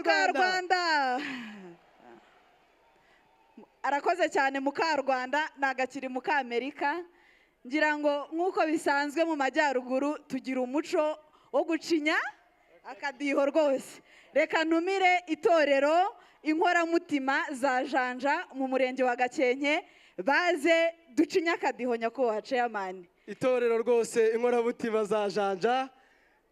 Mukarwanda arakoze cyane. Mukarwanda nagakiri Mukamerika. Ngira ngo nkuko bisanzwe mu majyaruguru tugira umuco wo gucinya akadiho rwose. Reka ntumire itorero inkoramutima za Janja mu murenge wa Gakenke baze ducinya akadiho nyakubahwa chairman. Itorero rwose inkoramutima za Janja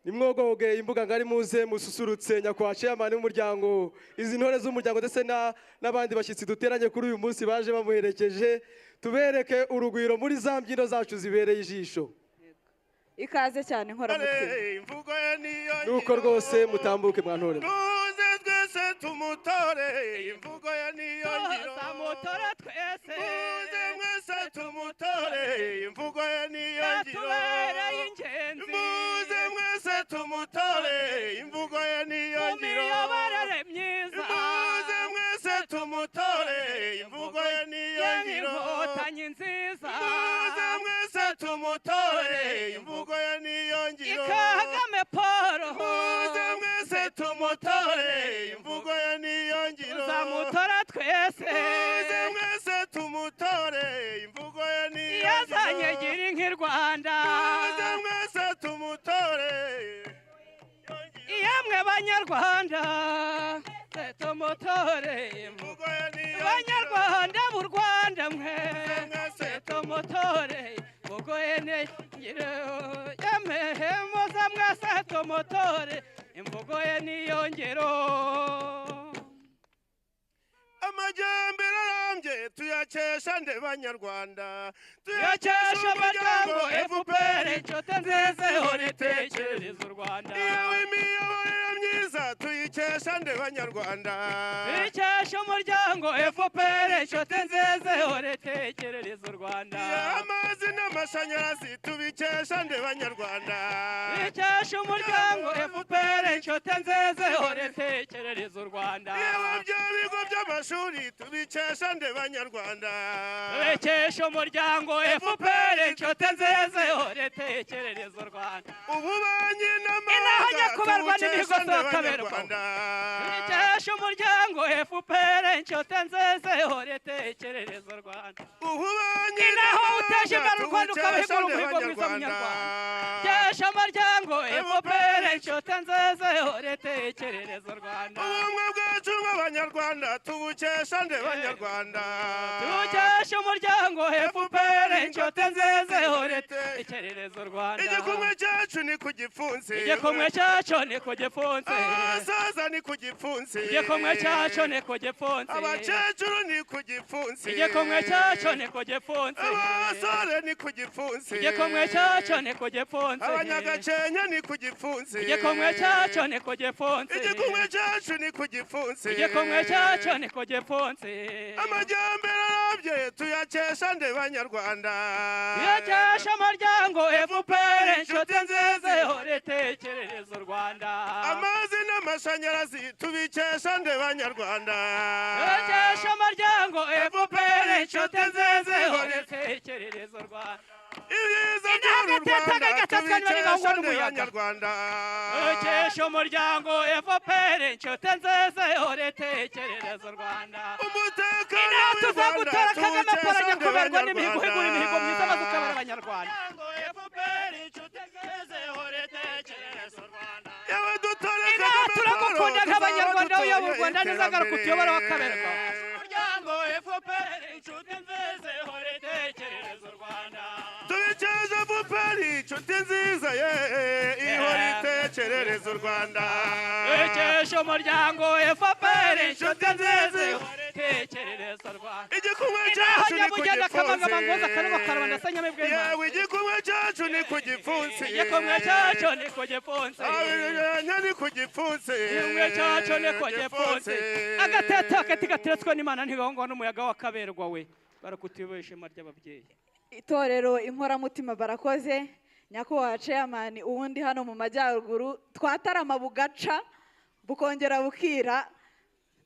nimwogoge imbuga ngari muze mususurutse nyakubahwa chairman w'umuryango, izi ntore z'umuryango ndetse n'abandi bashyitsi duteranye kuri uyu munsi baje bamuherekeje, tubereke urugwiro muri za mbyino zacu zibereye ijisho. Ikaze cyane inkoramutima. Nuko rwose mutambuke mwantore. Muze twese tumutore imvugo ya niyo ngiro. Samutore twese. Muze mwese tumutore imvugo ya niyo ngiro. Muze mwese tumutore imvugo ya niyo ngiro. Muze mwese tumutore imvugo ya niyo ngiro. Muze mwese tumutore imvugo ya niyo ngiro. Kagame Paul. Muze mwese tumutore imvugo ya niyo ngiro. Zamutora twese. Muze mwese tumutore imvugo ya niyo ngiro. Yazanye gira nk'i Rwanda. Muze mwese tumutore. Yemwe Banyarwanda tumutore imvugo ya niyo ngiro. Banyarwanda b'u Rwanda mwe tumutore imvugo ya niyo ngiro. Yemwe muze mwese tumutore imvugo ya niyo ngiro. Amajyambere arambye tuyakesha nde Banyarwanda, tuyakesha umuryango FPR inshuti nziza ihora itekerereza u Rwanda. Yewe imiyoborere myiza tuyikesha nde Banyarwanda, tuyakesha umuryango FPR inshuti nziza ihora itekerereza u Rwanda. Amazi n'amashanyarazi tubikesha nde Banyarwanda, tuyakesha umuryango FPR inshuti nziza ihora itekerereza u Rwanda. Yewe bya bigo by'amashuri tubikesha nde Banyarwanda, tuyakesha umuryango FPR inshuti nziza ihora itekerereza u Rwanda. Ububanyi n'amahanga tubikesha nde Banyarwanda, tuyakesha umuryango FPR inshuti nziza ihora itekerereza u Rwanda. Ububanyi n'amahanga tubikesha nde Banyarwanda, tuyakesha umuryango FPR inshuti nziza ihora itekerereza u Rwanda. ubumwe bwacu bw'Abanyarwanda tubukesha nde Banyarwanda, tuyakesha umuryango FPR inshuti nziza ihora itekerereza u Rwanda. igikumwe cyacu ni ku gipfunsi, igikumwe cyacu ni ku gipfunsi, abasaza ni ku gipfunsi, igikumwe cyacu ni ku gipfunsi, abakecuru ni ku gipfunsi, igikumwe cyacu ni ku gipfunsi, abasore ni ku gipfunsi, igikumwe cyacu ni ku gipfunsi, Abanyagakenke ni ku gipfunsi, igikumwe cyacu ni ku gipfunsi, igikumwe cyacu ni ku gipfunsi, igikumwe cyacu ni ku gipfunsi. amajyambere arabye tuyakesha nde Banyarwanda, tuyakesha umuryango FPR inshuti nziza ihora itekerereza u Rwanda. amazi n'amashanyarazi tubikesha nde Banyarwanda, tuyakesha umuryango FPR inshuti nziza ihora itekerereza u Rwanda. ibyiza by'u Rwanda tubikesha nde Banyarwanda, tuyakesha umuryango FPR inshuti nziza ihora itekerereza u Rwanda. umutekano tuza w'u gutora Rwanda Kagame Paul tubikesha ajya nde kuberwa n'imihigo ihigura imihigo myiza maze Banyarwanda, ukabera Abanyarwanda. yewe dutore Inaha Kagame turagukunda Paul nk'Abanyarwanda tuzaba uyobora u Rwanda ntizagaruka utuyobora wakaberwa. tubikesha FPR inshuti nziza ye ihora itekerereza u Rwanda, tuyakesha umuryango FPR inshuti nziza ihora itekerereza u Rwanda. igikumwe cyacu ni ku gipfunsi, yewe igikumwe cyacu ni ku gipfunsi, igikumwe cyacu ni ku gipfunsi, abanyarwanda ni ku gipfunsi, igikumwe cyacu ni ku gipfunsi. Agateta kati gateretswe n'Imana ntibahungwa n'umuyaga wakaberwa we. Barakutuyobora ishema ry'ababyeyi. Itorero inkoramutima barakoze. Nyakubahwa chairman ubundi hano mu majyaruguru twatarama bugaca bukongera bukira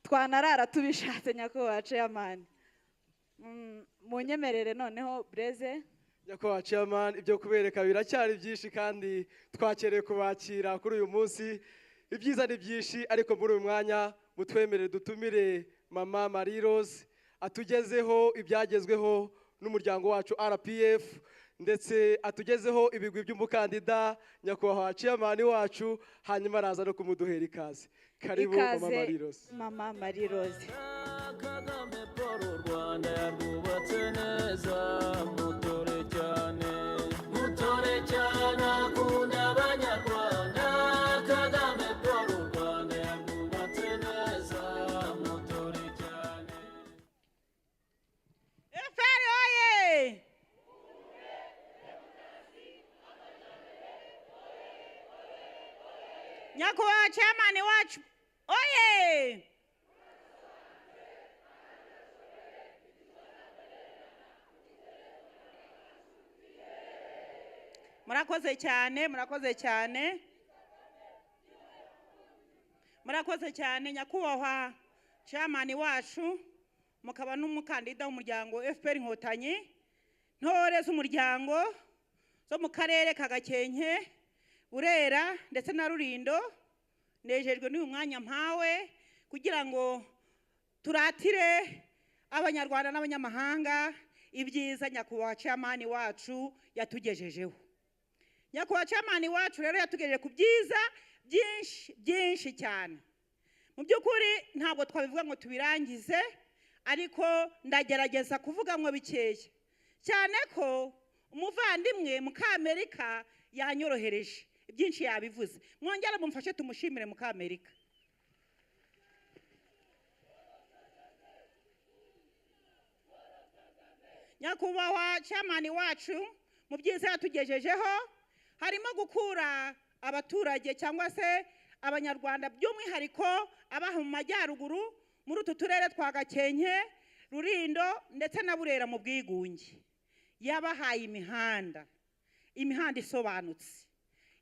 twanarara tubishatse. Nyakubahwa chairman munyemerere noneho Breze. Nyakubahwa chairman ibyo kubereka biracyari byinshi kandi twakereye kubakira kuri uyu munsi. ibyiza ni byinshi ariko muri uyu mwanya mutwemerere dutumire mama Marie Rose atugezeho ibyagezweho n'umuryango wacu RPF ndetse atugezeho ibigwi by'umukandida nyakubahwa chairman wacu hanyuma araza no kumuduhera ikaze. Karibu mama Marie Rose. Mama Marie Rose. Kagame Paul Rwanda yarwubatse neza mutore cyane akunda abanyarwanda. Kagame Paul Rwanda yarwubatse neza mutore cyane. Eferi oye! Nyakubahwa chairman wacu oye! Murakoze cyane nyakubahwa chairman wacu mukaba n'umukandida w'umuryango FPR Inkotanyi ntore z'umuryango zo mu karere ka Gakenke Burera ndetse na Rulindo. Nejejwe n'uyu mwanya mpawe kugira ngo turatire abanyarwanda n'abanyamahanga ibyiza nyakubahwa chairman wacu yatugejejeho. Nyakubahwa chairman wacu rero yatugejeje ku byiza byinshi cyane. Mu by'ukuri ntabwo twabivuga ngo tubirangize ariko ndagerageza kuvuga ngo bikeye cyane ko umuvandimwe Mukamerika yanyorohereje byinshi yabivuze. Mwongera mumfashe tumushimire Mukamerika. Nyakubahwa chairman wacu mu byiza yatugejejeho harimo gukura abaturage cyangwa se abanyarwanda by'umwihariko abaha mu majyaruguru muri utu turere twa Gakenke, Rulindo ndetse na Burera mu bwigunge. Yabahaye imihanda isobanutse,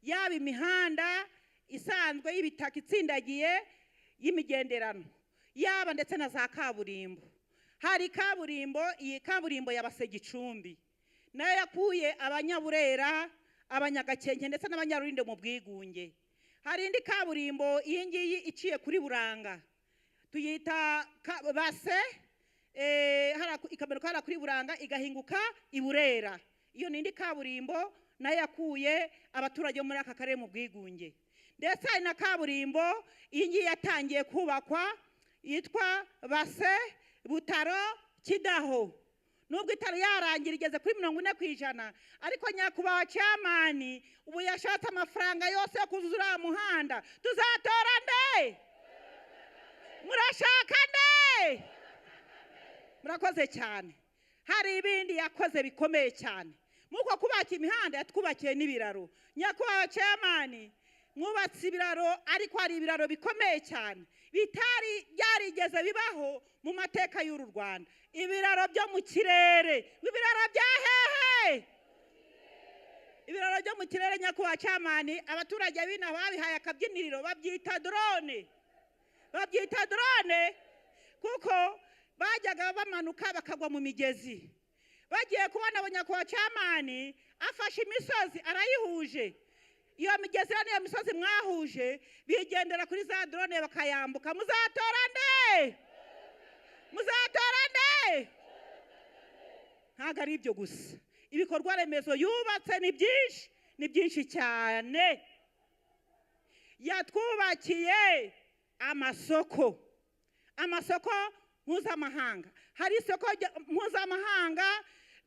yaba imihanda isanzwe y'ibitaka itsindagiye y'imigenderano, yaba ndetse na za kaburimbo. Hari kaburimbo, iyi kaburimbo yabase Gicumbi nayo yakuye abanyaburera, abanyagakenke ndetse n'abanyarurindo mu bwigunge. Hari indi kaburimbo iyi ngiyi iciye kuri Buranga tuyita base ikamanuka kuri Buranga igahinguka iburera. Iyo ni indi kaburimbo nayo yakuye abaturage muri aka karere mu bwigunge. Ndetse hari na kaburimbo iyi ngiyi yatangiye kubakwa yitwa base Butaro Kidaho. Nubwo itari yarangira igeze kuri 40% ariko nyakubahwa chairman ubu yashatse amafaranga yose yo kuzura muhanda. Tuzatora nde? Murashaka nde? Murakoze cyane. Hari ibindi yakoze bikomeye cyane. Muko kubaka imihanda yatwubakiye n'ibiraro. Nyakubahwa chairman mwubatse ibiraro ariko hari ibiraro bikomeye cyane bitari byarigeze bibaho mu mateka y'uru Rwanda. Ibiraro byo mu kirere, ibiraro bya hehe? Ibiraro byo mu kirere nyakubahwa chairman abaturage bina babihaye akabyiniriro babyita drone. Babyita drone kuko bajyaga bamanuka bakagwa mu migezi. Bagiye kubona abanyakubahwa chairman afashe imisozi arayihuje. Iyo migezi niyo misozi mwahuje bigendera kuri za drone bakayambuka. Muzatora nde? Muzatora nde? Ntago ari ibyo gusa, ibikorwa remezo yubatse ni byinshi cyane. Yatwubakiye amasoko mpuzamahanga. Hari isoko mpuzamahanga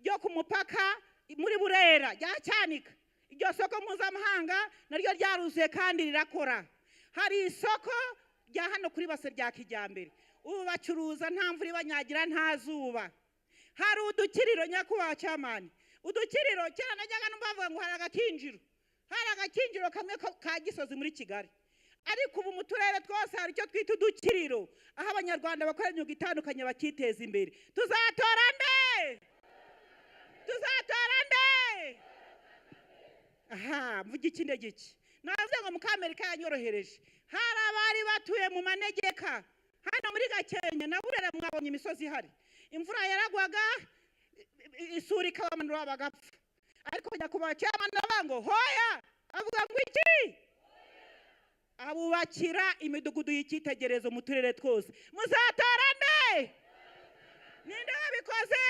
ryo ku mupaka muri Burera rya Cyanika. Iryo soko mpuzamahanga naryo ryaruzuye kandi rirakora. Hari isoko rya hano kuri base rya kijyambere ubu bacuruza nta mvura ibanyagira nta zuba. Hari udukiriro nyakubahwa chairman, udukiriro kera najyaga numbavuga ngo hari agakinjiro kamwe ka Gisozi muri Kigali, ariko ubu mu turere twose hari icyo twita udukiriro aho abanyarwanda bakora imyuga itandukanye bakiteza imbere. Tuzatora nde? Tuzatora nde? Aha, mvuga ikinde giki. Navuze ngo Mukamerika yanyorohereje. Hari abari batuye mu manegeka hano muri Gakenke na Burera mwabonye imisozi ihari. Imvura yaragwaga isuri kabamanura bagapfa. Ariko nyakubahwa chairman nabango hoya avuga ngo iki? abubakira imidugudu y'icyitegererezo mu turere twose. Muzatora nde? Ninde wabikoze?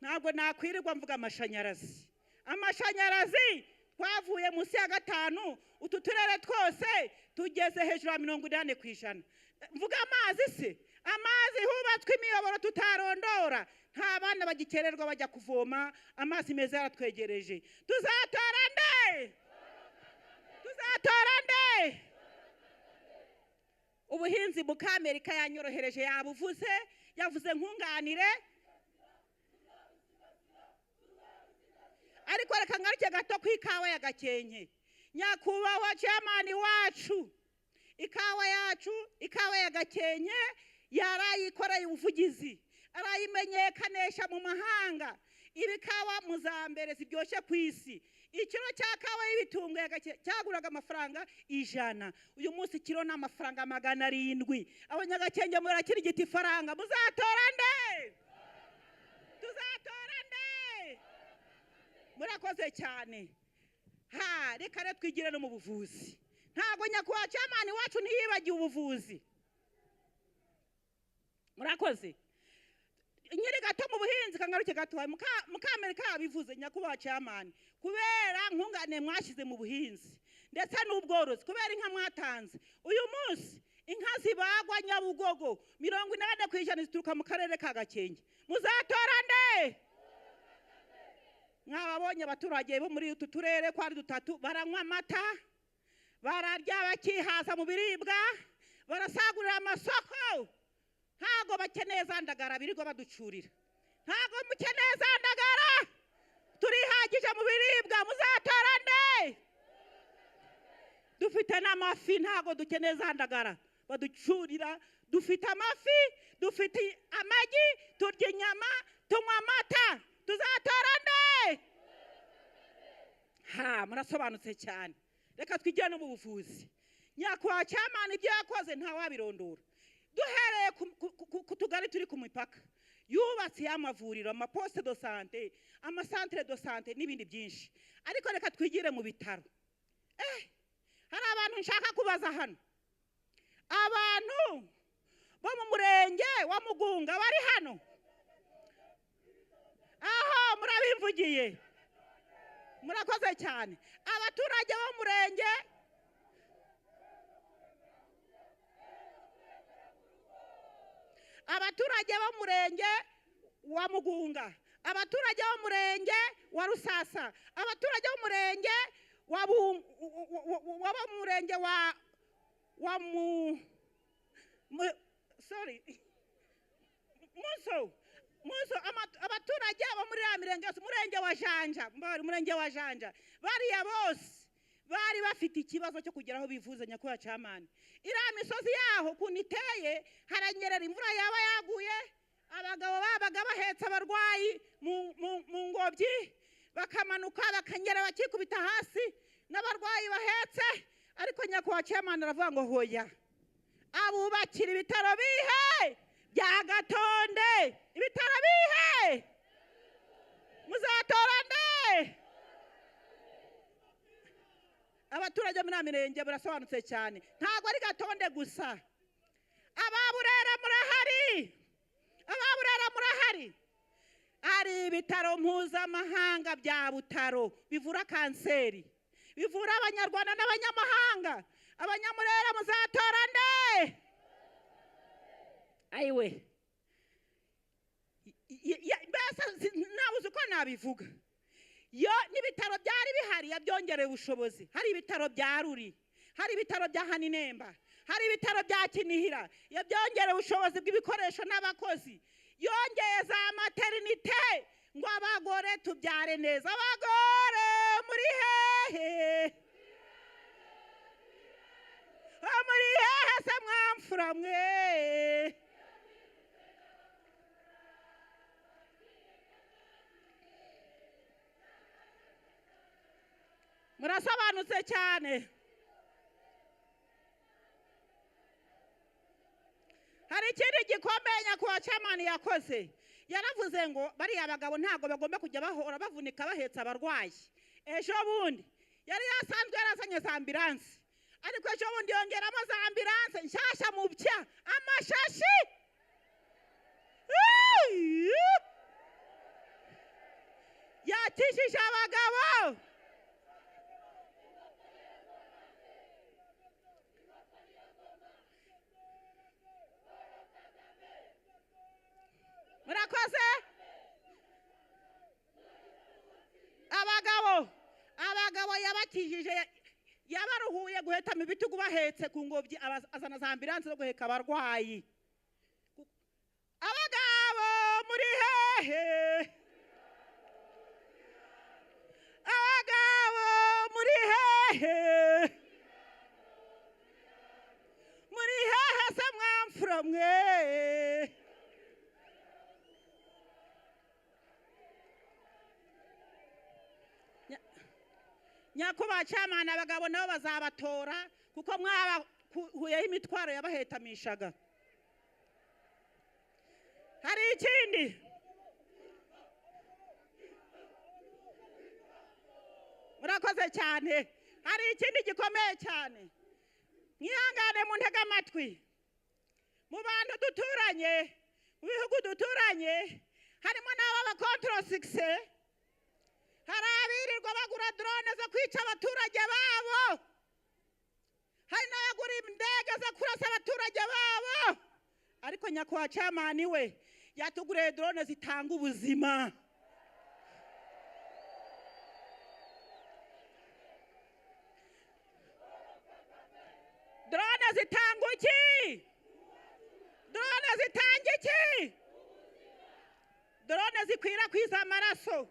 Ntabwo nakwirirwa mvuga amashanyarazi. Amashanyarazi twavuye munsi ya 5, utu turere twose tugeze hejuru ya 80%. Mvuga amazi se, amazi hubatswe imiyoboro tutarondora, nta bana bagikererwa bajya kuvoma, amazi meza yaratwegereje. Tuzatora nde? Tuzatora nde? Ubuhinzi Mukamerika yanyorohereje yabuvuze, yavuze nkunganire. Ariko reka ngaruke gato ku ikawa ya Gakenke. Nyakubahwa chairman wacu, ikawa yacu, ikawa ya Gakenke yarayikoreye ubuvugizi, arayimenyekanisha mu mahanga. Ibikawa muzambere zibyoshye ku isi. Ikiro cya kawa y'ibitumbwe ya Gakenke cyaguraga amafaranga 100. Uyu munsi kiro na amafaranga 700. Abanyagakenke murakira igiti faranga. Muzatora nde? Tuzatora nde? Murakoze cyane. Reka twigire no mu buvuzi. Ntago nyakubahwa chairman wacu ntiyibagiye ubuvuzi. Murakoze. Nyiri gato mu buhinzi kangaruke gato Mukamerika yabivuze nyakubahwa chairman, kubera nkungane mwashize mu buhinzi ndetse n'ubworozi, kubera inka mwatanze. Uyu munsi inka zibagwa Nyabugogo 80% zituruka mu karere ka Gakenke. Muzatora nde? Mwababonye abaturage bo muri utu turere kwa 3 baranywa amata, bararya bakihaza mu biribwa, barasagurira amasoko. Ntago bakeneye zandagara birigo baducurira. Ntago mukeneye zandagara, turihagije mu biribwa. Muzatora nde? Dufite n'amafi, ntago dukeneye zandagara baducurira. Dufite amafi, dufite amagi, turya inyama, tunywa amata. Tuzatora nde? Murasobanutse cyane. Reka twigire no mu buvuzi. Nyakubahwa chairman ibyo yakoze nta wabirondora. Duhereye ku tugari turi ku mipaka, yubatse amavuriro, amaposte de santé, amasantere de santé n'ibindi byinshi. Ariko reka twigire mu bitaro. Hari abantu nshaka kubaza hano. Abantu bo mu murenge wa Mugunga bari hano. Aho murabimvugiye. Murakoze cyane. Abaturage bo murenge abaturage bo murenge wa Mugunga, abaturage bo murenge wa Rusasa, abaturage bo murenge wa murenge Muso abaturage bo muri Mirenge, murenge wa Janja, murenge wa Janja bariya bose bari bafite ikibazo cyo kugera aho bivuza nyakubahwa chairman. Iriya misozi yaho kuniteye haranyerera, imvura yaba yaguye, abagabo babaga bahetse abarwayi mu ngobyi bakamanuka bakanyera bakikubita hasi n'abarwayi bahetse. Ariko nyakubahwa chairman aravuga ngo hoya, abubakira ibitaro bihe bya Gatonde. Ibitaro bihe? Muzatora nde? Abaturage muri Mirenge barasobanutse cyane. Ntago ari Gatonde gusa. Ababurera murahari. Ababurera murahari. Ari ibitaro mpuzamahanga bya Butaro bivura kanseri, bivura abanyarwanda n'abanyamahanga. Abanyamurera muzatora nde? Ayiwe. Nabuze uko nabivuga. Yo n'ibitaro byari bihari yabyongereye ubushobozi. Hari ibitaro bya Ruri, hari ibitaro bya Haninemba, hari ibitaro bya Kinihira, yabyongereye ubushobozi bw'ibikoresho n'abakozi. Yongeye za maternité ngo abagore tubyare neza. Abagore muri hehe? Muri hehe se mwamfura mwe? Murasobanutse cyane. Hari ikindi gikomeye nyakubahwa chairman yakoze. Yaravuze ngo bari abagabo ntago bagomba kujya bavunika bahetsa abarwayi. Ejo bundi yari yasanzwe yarazanye za ambulance ariko ejo bundi yongeramo za ambilanse nshyashya mu bya amashashi yakijije abagabo. Murakoze. Abagabo yabakijije yabaruhuye guhetama ibitugu bahetse ku ngobyi azana za ambilanse zo guheka abarwayi. Abagabo muri hehe? Abagabo muri hehe? Muri hehe se mwamfura mwe? Nyakubahwa Chairman, abagabo nabo bazabatora kuko mwabahuyeho imitwaro yabahetamishaga. Hari ikindi murakoze cyane, hari ikindi gikomeye cyane. Mwihangane mu ntega amatwi. Mu bantu duturanye, mu bihugu duturanye, harimo n'aba control 6. Hari abirirwa bagura drone zo kwica abaturage babo. Hari n'abagura indege zo kurasa abaturage babo. Ariko nyakubahwa Chairman we yatuguriye drone zitanga ubuzima. Drone zitanga iki? Drone zitanga iki? Drone zikwirakwiza amaraso.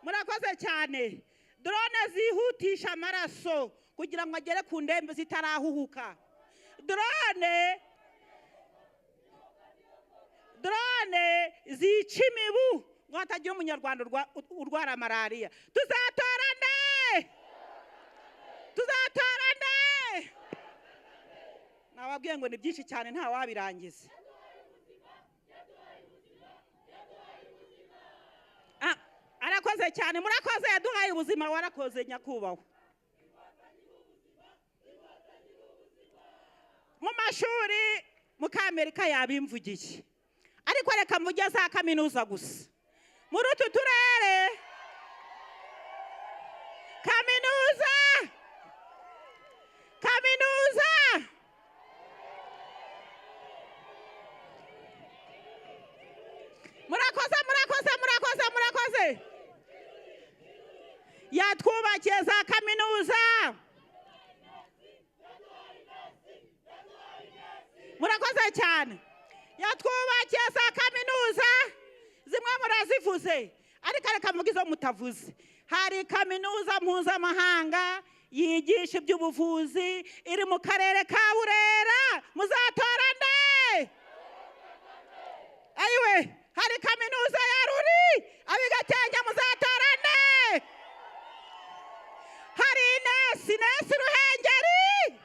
Murakoze cyane. Drone zihutisha amaraso kugira ngo agere ku ndembe zitarahuhuka. Drone zica imibu ngo hatagira umunyarwanda urwara malaria. Tuzatora nde? Tuzatora nde? Nababwiye ngo ni byinshi cyane nta wabirangiza. Arakoze cyane, murakoze, yaduhaye ubuzima, warakoze nyakubahwa. Mu mashuri Mukamerika yabimvugiye, ariko reka mvuge za kaminuza gusa. Muri utu turere kaminuza murakoze yatwubakiye za kaminuza. Murakoze cyane, yatwubakiye za kaminuza, zimwe murazivuze, ariko reka mvuge izo mutavuze. Hari kaminuza mpuzamahanga yigisha iby'ubuvuzi iri mu karere ka Burera. Muzatora nde? Ayiwe, hari kaminuza ya Ruri abigatenga, muzatora nde? Hari Nesi Ruhengeri.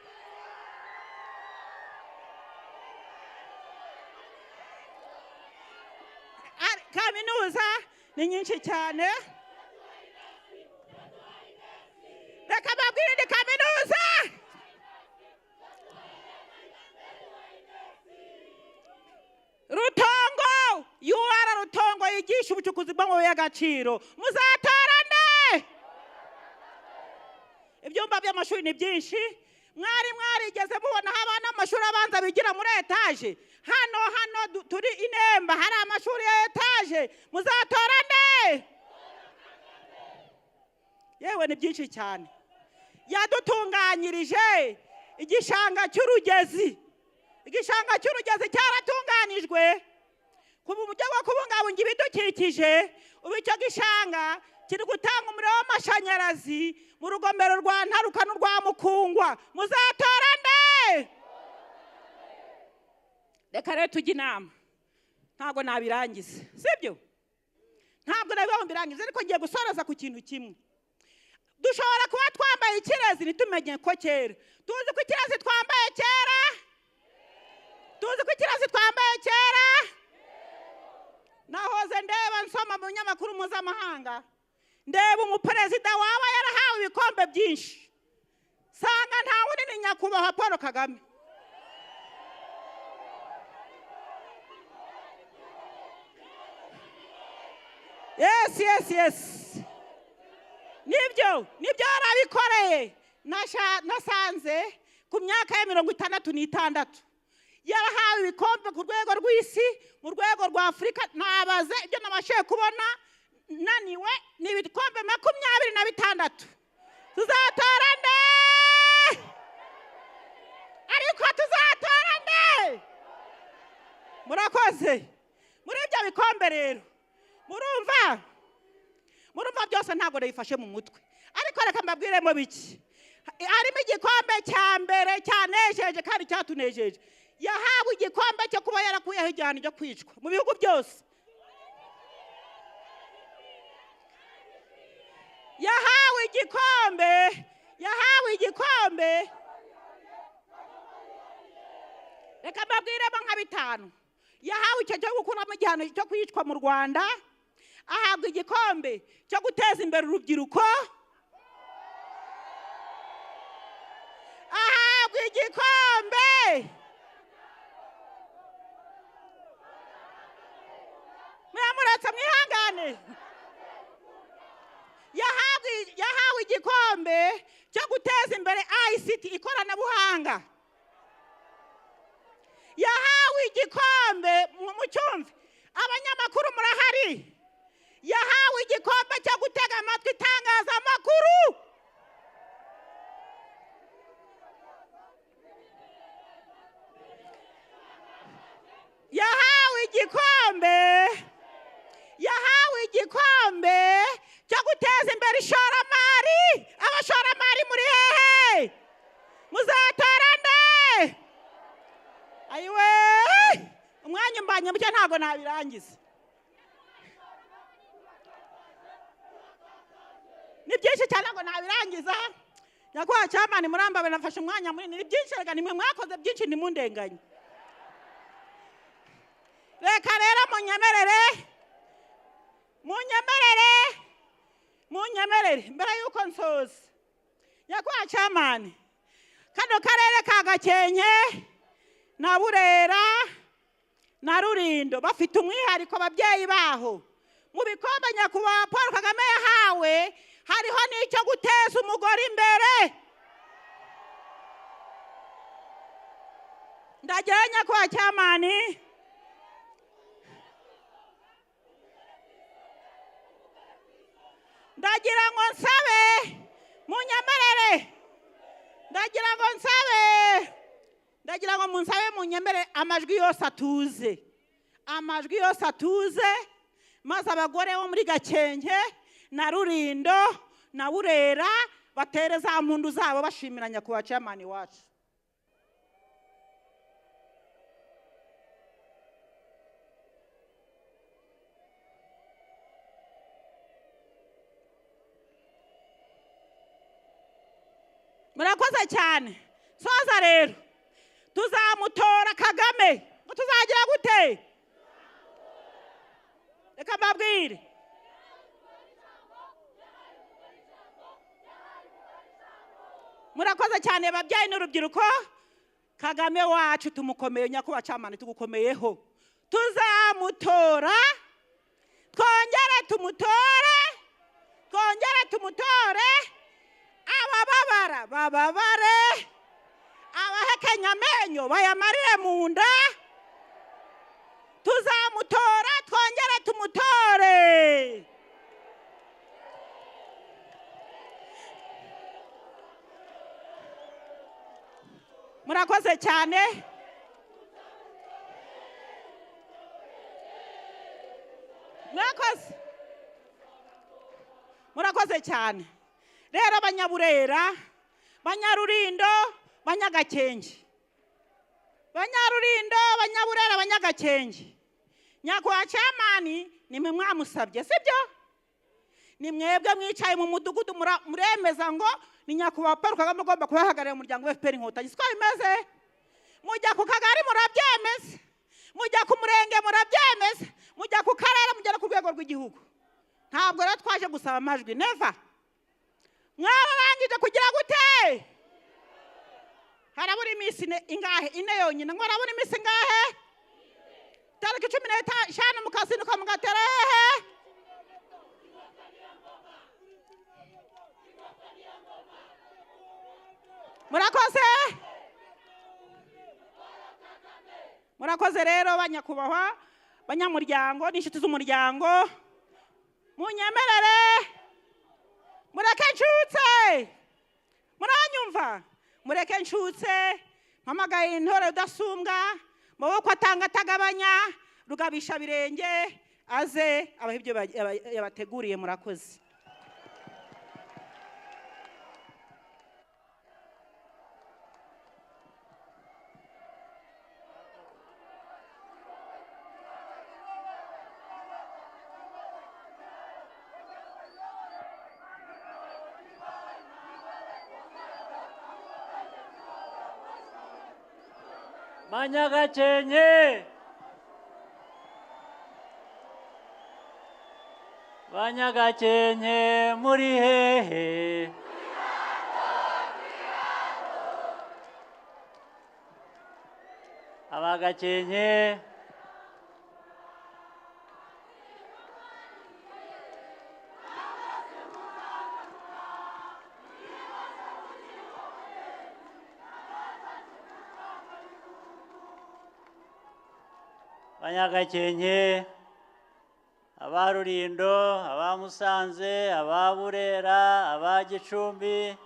Kaminuza ni nyinshi cyane. Reka babwire ni kaminuza. Rutongo, UR Rutongo yigisha ubucukuzi bw'amabuye y'agaciro. Muzatora nde? Ibyumba by'amashuri ni byinshi. Mwarigeze mubona abana amashuri abanza bigira muri etaje? Hano turi Inemba hari amashuri ya etaje. Muzatora nde? Yewe ni byinshi cyane. Yadutunganyirije igishanga cy'Urugezi. Igishanga cy'Urugezi cyaratunganijwe ku buryo bwo kubungabunga ibidukikije. Ubu icyo gishanga kiri gutanga umuriro w'amashanyarazi mu rugomero rwa Ntaruka n'urwa Mukungwa. Muzatora nde? Reka rero tujye inama, ntabwo nabirangiza, sibyo? Ntabwo nabirangiza, ariko ngiye gusoreza ku kintu kimwe. Dushobora kuba twambaye ikirezi ntitumenye ko kera. Tuzi ko ikirezi twambaye kera? Tuzi ko ikirezi twambaye kera? Nahoze ndeba nsoma mu nyamakuru mpuzamahanga ndeba umuperezida waba yarahawe ibikombe byinshi sanga nta wundi ni nyakubahwa Paul Kagame. Yes. Nibyo yarabikoreye. Nasanze ku myaka ya 66 yarahawe ibikombe ku rwego rw'isi, mu rwego rwa Afurika. Nabaze ibyo nabashe kubona naniwe ni ibikombe 26. Tuzatora nde? Ariko tuzatora nde? Murakoze. Muri ibyo bikombe rero murumva byose ntabwo yifashe mu mutwe, ariko reka mbabwiremo biki. Harimo igikombe cya mbere cyanejeje kandi cyatunejeje. Yahawe igikombe cyo kuba yarakuyeho igihano cyo kwicwa mu bihugu byose. Yahawe igikombe. Reka mbabwiremo nka bitanu. Yahawe icyo cyo gukuramo igihano cyo kwicwa mu Rwanda. Ahabwa igikombe cyo guteza imbere urubyiruko. Ahabwa igikombe muramuratsa mwihangane. Yahawe igikombe cyo guteza imbere ICT, ikoranabuhanga. Yahawe igikombe mu cyumvi, abanyamakuru murahari. Yahawe igikombe cyo gutega amatwi itangazamakuru. Yahawe igikombe cyo guteza imbere ishoramari. Abashoramari muri hehe? Muzatora nde? Ayiwe, umwanya mbanye muke ntago nabirangiza. Ni byinshi cyane ngo nabirangiza. Nyakubahwa Chairman Murambabe nafashe umwanya munini. Ni byinshi rega nimwe mwakoze byinshi nimundenganye. Reka rero munyemerere mbere yuko nsoza. Nyakubahwa Chairman, kano karere ka Gakenke na Burera na Rulindo bafite umwihariko ababyeyi baho. Mu bikombe nyakubahwa Paul Kagame yahawe hariho n'icyo guteza umugore imbere. Ndagira nyakubahwa Chairman, ndagira ngo munsabe munyemerere amajwi yose atuze maze abagore bo muri Gakenke na Rulindo na Burera batere za mpundu zabo bashimira nyakubahwa Chairman wacu. Murakoze cyane. Soza rero tuzamutora Kagame. Tuzagira gute? Reka mbabwire. Murakoze cyane babyeyi n'urubyiruko. Kagame wacu tumukomeye, nyakubahwa Chairman tugukomeyeho. Tuzamutora, twongere tumutora. Bababare, abahekenya amenyo bayamarire mu nda. Tuzamutora, twongere tumutore. Murakoze cyane. Murakoze cyane. Rero abanyaburera, banyarulindo, banyagakenke. Banyarulindo, banyaburera, banyagakenke. Nyakubahwa Chairman nimwe mwamusabye, sibyo? Ni mwebwe mwicaye mu mudugudu muremeza ngo ni nyakubahwa Paul Kagame agomba kubahagararira umuryango wa FPR Inkotanyi. Siko bimeze? Mujya ku kagari murabyemeza, mujya ku murenge murabyemeza, mujya ku karere mugera ku rwego rw'igihugu. ntabwo rero twaje gusaba amajwi neva mwararangije kugira gute harabura iminsi ingahe ine yonyine ngo harabura iminsi ingahe tariki 15 mukazinduka mugatera hehe murakoze rero banyakubahwa banyamuryango n'inshuti z'umuryango munyemerere mureke nshutse muranyumva mureke nshutse mpamagaye intore udasumbwa maboko atanga atagabanya rugabisha birenge aze abaha ibyo yabateguriye murakoze Banyagakenke Banyagakenke muri hehe Abagakenke Banyagakenke aba Rulindo aba Musanze aba Burera aba Gicumbi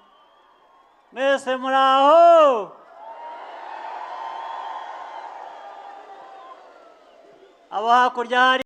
mwese muraho abo hakurya hari